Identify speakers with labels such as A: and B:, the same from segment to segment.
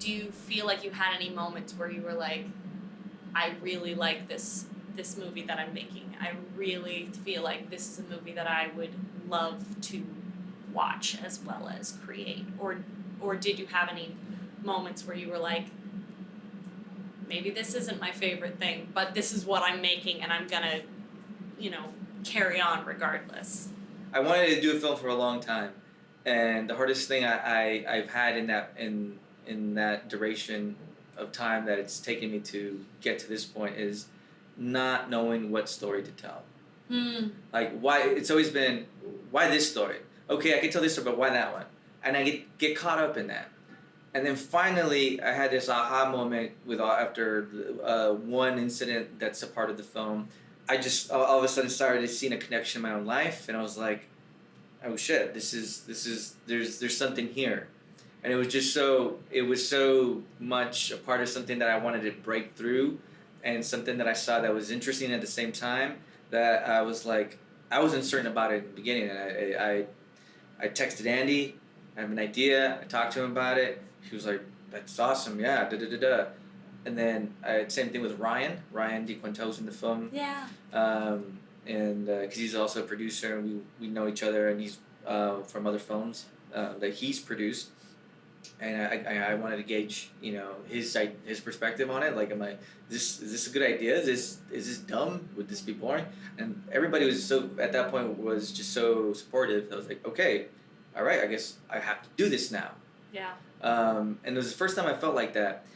A: do you feel like you had any moments where you were like, I really like this movie that I'm making. I really feel like this is a movie that I would love to watch as well as create? Or did you have any moments where you were like, maybe this isn't my favorite thing, but this is what I'm making and I'm gonna, carry on regardless?
B: I wanted to do a film for a long time, and the hardest thing I've had in that duration of time that it's taken me to get to this point is not knowing what story to tell. Like, why it's always been, why this story? Okay, I can tell this story, but why that one? And I get caught up in that. And then finally, I had this aha moment after one incident that's a part of the film. I just all of a sudden started seeing a connection in my own life, and I was like, "Oh shit! This is there's something here," and it was so much a part of something that I wanted to break through, and something that I saw that was interesting at the same time that I was like, I was uncertain about it in the beginning, and I texted Andy. I have an idea. I talked to him about it. He was like, "That's awesome, yeah, da da da da." And then same thing with Ryan DeQuintel's in the film.
A: Yeah.
B: And because he's also a producer, and we know each other, and he's from other films that he's produced. And I wanted to gauge, his perspective on it. Like, is this a good idea? Is this dumb? Would this be boring? And everybody was at that point was just so supportive. I was like, okay, all right, I guess I have to do this now.
A: Yeah.
B: And it was the first time I felt like that.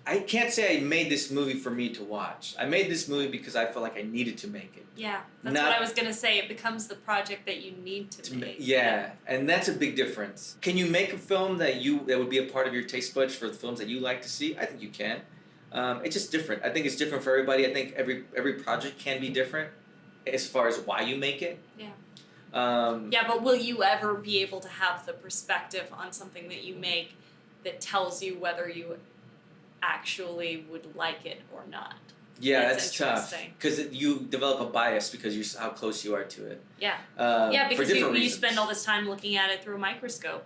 B: I can't say I made this movie for me to watch. I made this movie because I felt like I needed to make it.
A: Yeah, that's what I was going to say. It becomes the project that you need to make.
B: Yeah, and that's a big difference. Can you make a film that would be a part of your taste buds for the films that you like to see? I think you can. It's just different. I think it's different for everybody. I think every project can be different as far as why you make it.
A: Yeah. But will you ever be able to have the perspective on something that you make that tells you whether you actually would like it or not?
B: Yeah, that's tough because you develop a bias because how close you are to it.
A: Yeah. Because you spend all this time looking at it through a microscope.